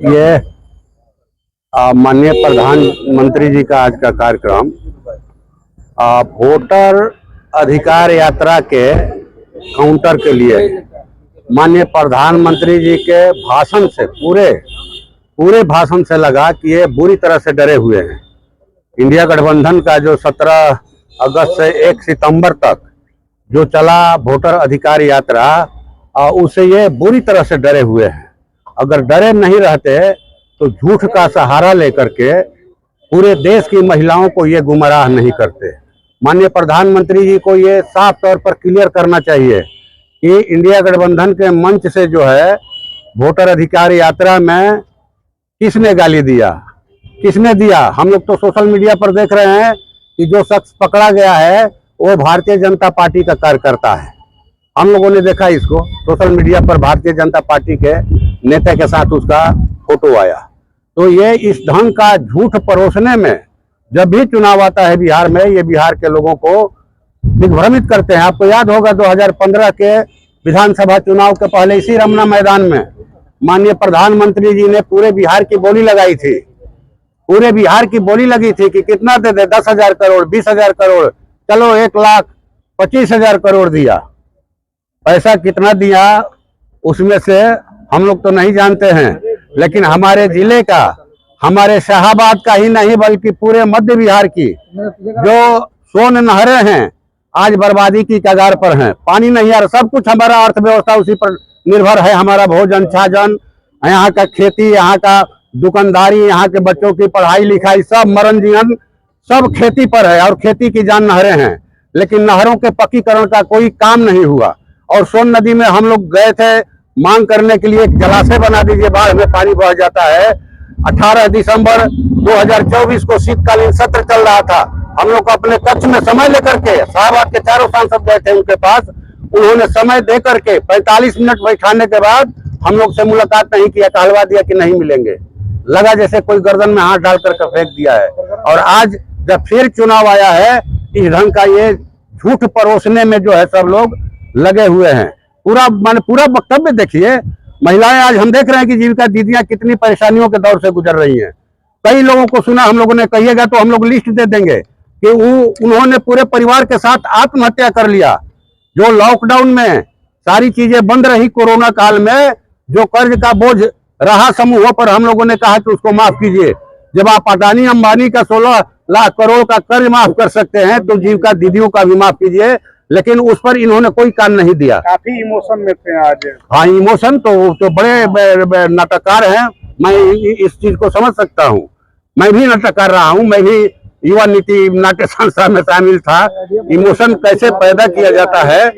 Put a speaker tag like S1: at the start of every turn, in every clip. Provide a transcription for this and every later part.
S1: ये माननीय प्रधानमंत्री जी का आज का कार्यक्रम वोटर अधिकार यात्रा के काउंटर के लिए माननीय प्रधानमंत्री जी के भाषण से पूरे भाषण से लगा कि ये बुरी तरह से डरे हुए हैं। इंडिया गठबंधन का जो 17 अगस्त से 1 सितंबर तक जो चला वोटर अधिकार यात्रा, उससे ये बुरी तरह से डरे हुए हैं। अगर डरे नहीं रहते तो झूठ का सहारा लेकर के पूरे देश की महिलाओं को ये गुमराह नहीं करते। माननीय प्रधानमंत्री जी को ये साफ तौर पर क्लियर करना चाहिए कि इंडिया गठबंधन के मंच से जो है वोटर अधिकार यात्रा में किसने गाली दिया, किसने दिया। हम लोग तो सोशल मीडिया पर देख रहे हैं कि जो शख्स पकड़ा गया है वो भारतीय जनता पार्टी का कार्यकर्ता है। हम लोगों ने देखा इसको सोशल मीडिया पर, भारतीय जनता पार्टी के नेता के साथ उसका फोटो आया। तो ये इस ढंग का झूठ परोसने में जब भी चुनाव आता है बिहार में, ये बिहार के लोगों को दिग्भ्रमित करते हैं। आपको याद होगा 2015 के विधानसभा चुनाव के पहले इसी रमना मैदान में माननीय प्रधानमंत्री जी ने पूरे बिहार की बोली लगाई थी। पूरे बिहार की बोली लगी थी कि कितना दे दे, 10,000 करोड़, 20,000 करोड़, चलो 1,25,000 करोड़ दिया। पैसा कितना दिया उसमें से हम लोग तो नहीं जानते हैं, लेकिन हमारे जिले का, हमारे शाहाबाद का ही नहीं बल्कि पूरे मध्य बिहार की जो सोन नहरें हैं आज बर्बादी की कगार पर हैं। पानी नहीं आ रहा। सब कुछ हमारा अर्थव्यवस्था उसी पर निर्भर है। हमारा भोजन, छाजन, यहाँ का खेती, यहाँ का दुकानदारी, यहाँ के बच्चों की पढ़ाई लिखाई, सब मरण जीवन सब खेती पर है और खेती की जान नहरें हैं। लेकिन नहरों के पक्कीकरण का कोई काम नहीं हुआ। और सोन नदी में हम लोग गए थे मांग करने के लिए, एक जलाशय बना दीजिए, बाढ़ में पानी बह जाता है। 18 दिसंबर 2024 को शीतकालीन सत्र चल रहा था। हम लोग को अपने कक्ष में समय लेकर के शाहबाद के चारों सांसद गए थे उनके पास। उन्होंने समय दे करके 45 मिनट बैठाने के बाद हम लोग से मुलाकात नहीं किया, कहलवा दिया कि नहीं मिलेंगे। लगा जैसे कोई गर्दन में हाथ डाल करके फेंक दिया है। और आज जब फिर चुनाव आया है, इस ढंग का ये झूठ परोसने में जो है सब लोग लगे हुए हैं। पूरा वक्तव्य देखिए। महिलाएं आज हम देख रहे हैं कि जीविका दीदियां कितनी परेशानियों के दौर से गुजर रही हैं। कई लोगों को सुना हम लोगों ने, कहिएगा तो हम लोग लिस्ट दे देंगे कि उन्होंने पूरे परिवार के साथ आत्महत्या कर लिया। जो लॉकडाउन में सारी चीजें बंद रही, कोरोना काल में जो कर्ज का बोझ रहा समूहों पर, हम लोगों ने कहा कि उसको माफ कीजिए। जब आप अडानी अंबानी का 16 लाख करोड़ का कर्ज माफ कर सकते हैं तो जीविका दीदियों का भी माफ कीजिए। लेकिन उस पर इन्होंने कोई कान नहीं दिया।
S2: काफी इमोशन में थे आज।
S1: हाँ, इमोशन तो बड़े नाटककार हैं। मैं इस चीज को समझ सकता हूँ। मैं भी नाटक कर रहा हूँ। मैं भी युवा नीति नाट्य संस्था में शामिल था। इमोशन कैसे पैदा किया जाता है,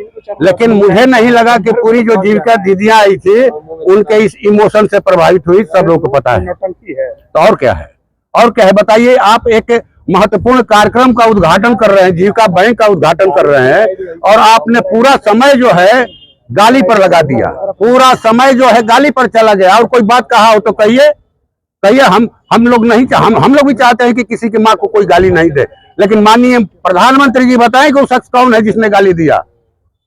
S1: लेकिन मुझे नहीं लगा कि पूरी जो जीविका दीदियां आई थी उनके इस इमोशन से प्रभावित हुई। सब लोगों को पता है। तो और क्या है, और क्या है बताइए। आप एक महत्वपूर्ण कार्यक्रम का उद्घाटन कर रहे हैं, जीविका बैंक का उद्घाटन कर रहे हैं, और आपने पूरा समय जो है गाली पर लगा दिया। पूरा समय जो है गाली पर चला गया। और कोई बात कहा हो तो कहिए। हम लोग नहीं, हम लोग भी चाहते हैं कि किसी की माँ को कोई गाली नहीं दे, लेकिन माननीय प्रधानमंत्री जी बताएं कि वो शख्स कौन है जिसने गाली दिया।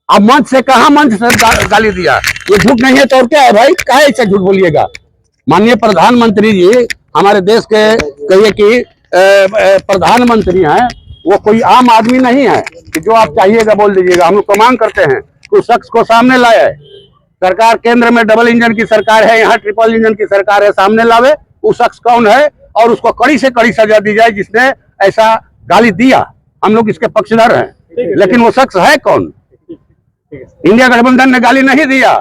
S1: अब मंच से कहा, मंच से गाली दिया। ये झूठ नहीं है तो और क्या है भाई, काहे ऐसे झूठ बोलिएगा। माननीय प्रधानमंत्री जी हमारे देश के कहिए कि प्रधानमंत्री हैं, वो कोई आम आदमी नहीं है कि जो आप चाहिएगा बोल दीजिएगा। हम लोग तो मांग करते हैं कि उस शख्स को सामने लाए। सरकार केंद्र में डबल इंजन की सरकार है, यहाँ ट्रिपल इंजन की सरकार है, सामने लावे वो शख्स कौन है और उसको कड़ी से कड़ी सजा दी जाए जिसने ऐसा गाली दिया। हम लोग इसके पक्षधर हैं, लेकिन वो शख्स है कौन। इंडिया गठबंधन ने गाली नहीं दिया।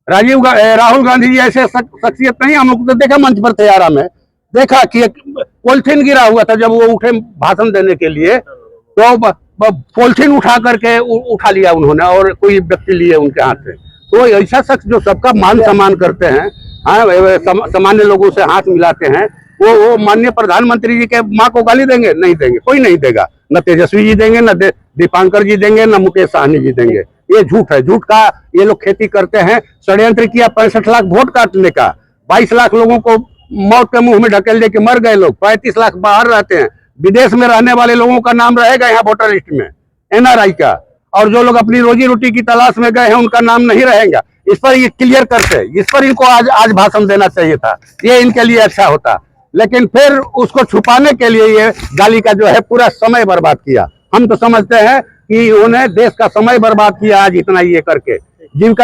S1: राहुल गांधी जी ऐसे शख्सियत नहीं। हम लोग तो देखा मंच पर थे, आरा में देखा कि एक पॉलिथीन गिरा हुआ था। जब वो उठे भाषण देने के लिए तो पॉलिथीन उठा करके उठा लिया उन्होंने और कोई व्यक्ति लिए उनके हाथ से। तो ऐसा शख्स जो सबका मान सम्मान करते हैं, सामान्य लोगों से हाथ मिलाते हैं, वो माननीय प्रधानमंत्री जी के माँ को गाली देंगे? नहीं देंगे, कोई नहीं देगा। न तेजस्वी जी देंगे, न दीपांकर जी देंगे, न मुकेश सहनी जी देंगे। ये झूठ है। झूठ का ये लोग खेती करते हैं। षड्यंत्र किया 65 लाख वोट काटने का। 22 लाख लोगों को मौत के मुंह में ढकेल दे के मर गए लोग। 35 लाख बाहर रहते हैं। विदेश में रहने वाले लोगों का नाम रहेगा यहाँ वोटर लिस्ट में, NRI का। और जो लोग अपनी रोजी रोटी की तलाश में गए हैं उनका नाम नहीं रहेगा। इस पर ये क्लियर करते, इस पर इनको आज भाषण देना चाहिए था, ये इनके लिए अच्छा होता। लेकिन फिर उसको छुपाने के लिए ये गाली का जो है पूरा समय बर्बाद किया। हम तो समझते हैं कि उन्हें देश का समय बर्बाद किया आज इतना ये करके, जिनका